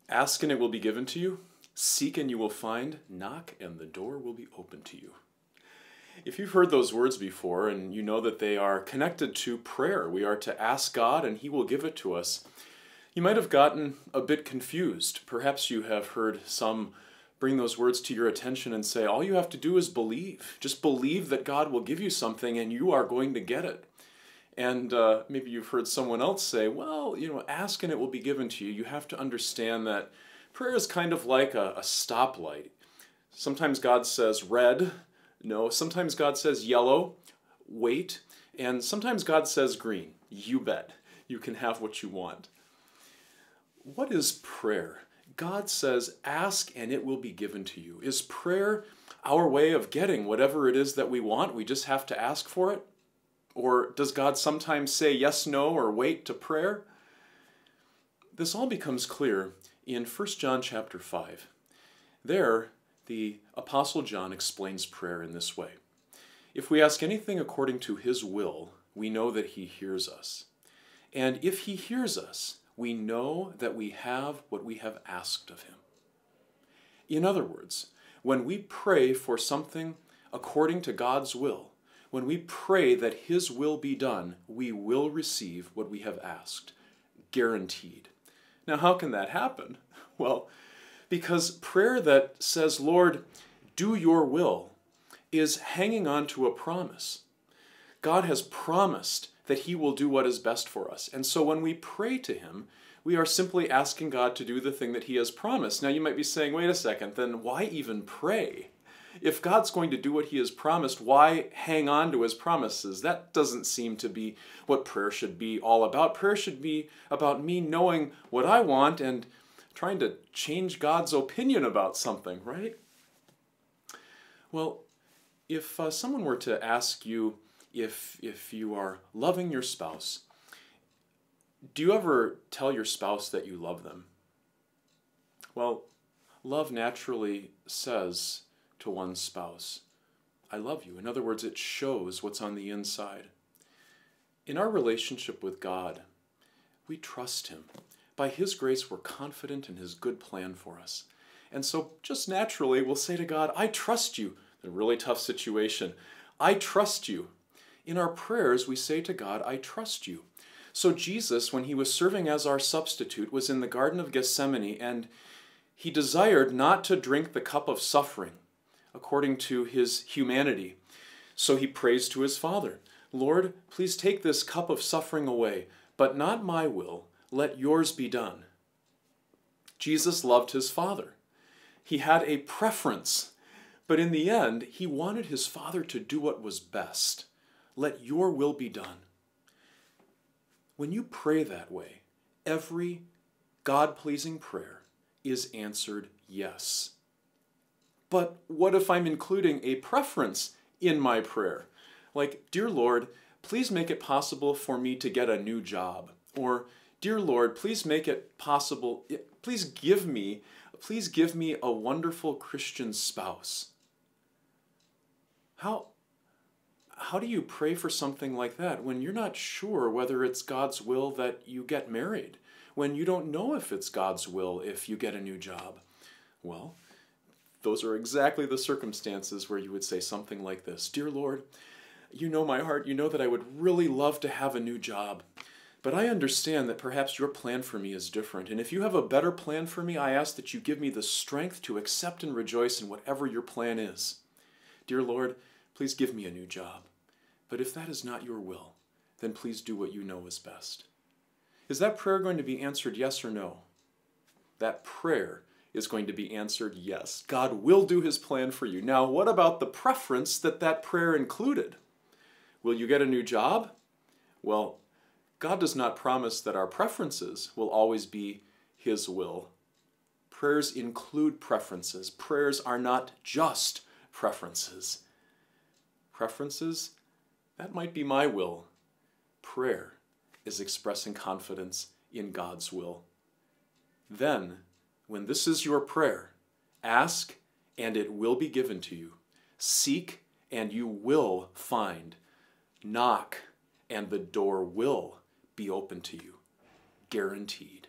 Ask and it will be given to you. Seek and you will find. Knock and the door will be open to you. If you've heard those words before and you know that they are connected to prayer, we are to ask God and He will give it to us, you might have gotten a bit confused. Perhaps you have heard some bring those words to your attention and say, all you have to do is believe. Just believe that God will give you something and you are going to get it. And maybe you've heard someone else say, well, ask and it will be given to you. You have to understand that prayer is kind of like a stoplight. Sometimes God says red, no. Sometimes God says yellow, wait. And sometimes God says green, you bet. You can have what you want. What is prayer? God says, ask and it will be given to you. Is prayer our way of getting whatever it is that we want? We just have to ask for it? Or does God sometimes say yes, no, or wait to prayer? This all becomes clear in 1 John chapter 5. There, the Apostle John explains prayer in this way. If we ask anything according to His will, we know that He hears us. And if He hears us, we know that we have what we have asked of Him. In other words, when we pray for something according to God's will, when we pray that His will be done, we will receive what we have asked. Guaranteed. Now, how can that happen? Well, because prayer that says, Lord, do your will, is hanging on to a promise. God has promised that He will do what is best for us. And so when we pray to Him, we are simply asking God to do the thing that He has promised. Now you might be saying, wait a second, then why even pray? If God's going to do what He has promised, why hang on to His promises? That doesn't seem to be what prayer should be all about. Prayer should be about me knowing what I want and trying to change God's opinion about something, right? Well, if someone were to ask you if you are loving your spouse, do you ever tell your spouse that you love them? Well, love naturally says to one's spouse, I love you. In other words, it shows what's on the inside. In our relationship with God, we trust Him. By His grace, we're confident in His good plan for us. And so just naturally, we'll say to God, I trust you. In a really tough situation, I trust you. In our prayers, we say to God, I trust you. So Jesus, when He was serving as our substitute, was in the Garden of Gethsemane, and He desired not to drink the cup of suffering according to His humanity. So He prays to His Father, Lord, please take this cup of suffering away, but not my will, let yours be done. Jesus loved His Father. He had a preference, but in the end, He wanted His Father to do what was best. Let your will be done. When you pray that way, every God-pleasing prayer is answered yes. But what if I'm including a preference in my prayer? Like, dear Lord, please make it possible for me to get a new job. Or, dear Lord, please make it possible, please give me a wonderful Christian spouse. How do you pray for something like that when you're not sure whether it's God's will that you get married? When you don't know if it's God's will if you get a new job? Well, those are exactly the circumstances where you would say something like this. Dear Lord, you know my heart. You know that I would really love to have a new job. But I understand that perhaps your plan for me is different. And if you have a better plan for me, I ask that you give me the strength to accept and rejoice in whatever your plan is. Dear Lord, please give me a new job. But if that is not your will, then please do what you know is best. Is that prayer going to be answered yes or no? That prayer is going to be answered yes. God will do His plan for you. Now, what about the preference that prayer included? Will you get a new job? Well, God does not promise that our preferences will always be His will. Prayers include preferences. Prayers are not just preferences. Preferences, that might be my will. Prayer is expressing confidence in God's will. Then, when this is your prayer, ask and it will be given to you. Seek and you will find. Knock and the door will be open to you. Guaranteed.